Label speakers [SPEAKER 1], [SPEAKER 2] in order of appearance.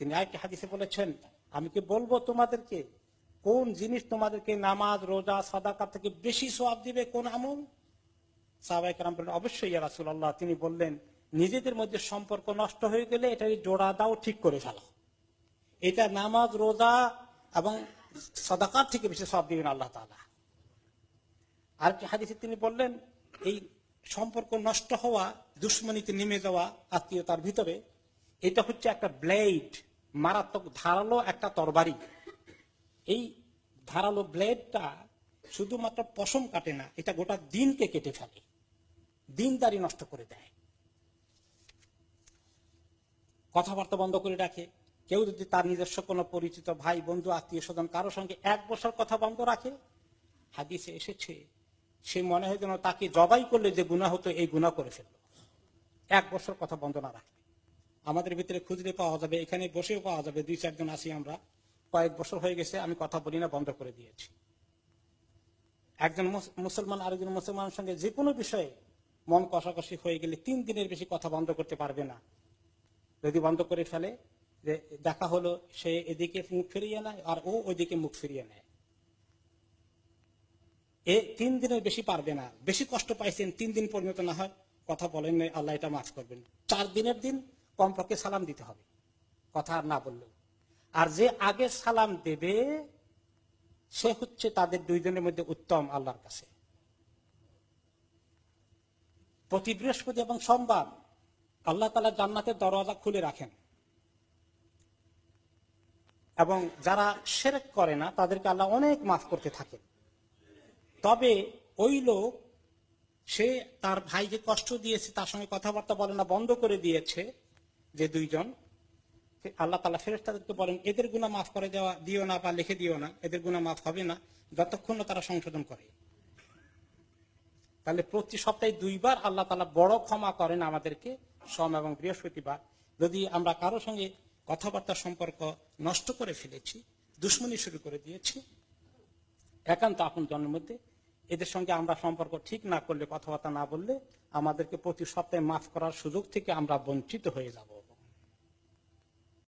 [SPEAKER 1] তিনি আরেকটি হাদিসে বলেছেন, আমি কি বলবো তোমাদেরকে কোন জিনিস তোমাদেরকে নামাজ, রোজা, সাদাকা থেকে বেশি সওয়াব দিবে, কোন আমল? সাহাবায়ে কেরাম বললেন, অবশ্যই ইয়া রাসূলুল্লাহ। তিনি বললেন, নিজেদের মধ্যে সম্পর্ক নষ্ট হয়ে গেলে এটা জোড়া দাও, ঠিক করে ফেলো। এটা নামাজ, রোজা এবং সাদাকার থেকে বেশি সওয়াব দিবেন আল্লাহ তাআলা। আরেকটি হাদিসে তিনি বললেন, এই সম্পর্ক নষ্ট হওয়া, দুশমনীতে নেমে যাওয়া আত্মীয়তার ভিতরে, এটা হচ্ছে একটা ব্লেড, মারাত্মক ধারালো একটা তরবারি। এই ধারালো ব্লেডটা শুধুমাত্র পশম কাটে না, এটা গোটা দিনকে কেটে ফেলে, দিনদারি নষ্ট করে দেয়। কথাবার্তা বন্ধ করে রাখে। কেউ যদি তার নিজস্ব কোনো পরিচিত ভাই, বন্ধু, আত্মীয় স্বজন কারোর সঙ্গে এক বছর কথা বন্ধ রাখে, হাদিসে এসেছে সে মনে হয় যেন তাকে জবাই করলে যে গুনাহ হতো এই গুনাহ করে ফেললো, এক বছর কথা বন্ধ না রাখলে। আমাদের ভিতরে খুঁজলে পাওয়া যাবে, এখানে বসেও পাওয়া যাবে, 2-4 জন আছি আমরা, কয়েক বছর হয়ে গেছে আমি কথা বলি না, বন্ধ করে দিয়েছি। একজন মুসলমান আরেকজন মুসলমানের সঙ্গে যে কোনো বিষয়ে মন কষাকষি হয়ে গেলে 3 দিনের বেশি কথা বন্ধ করতে পারবে না। যদি বন্ধ করে ফেলে, যে দেখা হলো সে এদিকে মুখ ফিরিয়ে নেয় আর ও ওইদিকে মুখ ফিরিয়ে নেয়, 3 দিনের বেশি পারবে না। বেশি কষ্ট পাইছেন, 3 দিন পর্যন্ত না হয় কথা বলেন, আল্লাহ এটা মাফ করবেন। 4 দিনের দিন কমপক্ষে সালাম দিতে হবে, কথা আর না বললেও। আর যে আগে সালাম দেবে সে হচ্ছে তাদের 2 জনের মধ্যে উত্তম আল্লাহর কাছে। প্রতি বৃহস্পতি এবং সোমবার আল্লাহ তাআলা জান্নাতের দরওয়াজা খুলে রাখেন, এবং যারা শিরক করে না তাদেরকে আল্লাহ অনেক মাফ করতে থাকেন। তবে ওই লোক, সে তার ভাইকে কষ্ট দিয়েছে, তার সঙ্গে কথাবার্তা বলে না, বন্ধ করে দিয়েছে, যে 2 জন, আল্লাহ তাআলা ফেরেশতাদেরকে বলেন এদের গুনাহ মাফ করে দিও না বা লিখে দিও না, এদের গুনাহ মাফ হবে না যতক্ষণ না তারা সংশোধন করে। তাহলে প্রতি সপ্তাহে 2 বার আল্লাহ তাআলা বড় ক্ষমা করেন আমাদেরকে, সোম এবং বৃহস্পতিবার। যদি আমরা কারো সঙ্গে কথাবার্তার সম্পর্ক নষ্ট করে ফেলেছি, দুশমনি শুরু করে দিয়েছি, একান্ত আপন জনের মধ্যে, এদের সঙ্গে আমরা সম্পর্ক ঠিক না করলে, কথাবার্তা না বললে, আমাদেরকে প্রতি সপ্তাহে মাফ করার সুযোগ থেকে আমরা বঞ্চিত হয়ে যাব।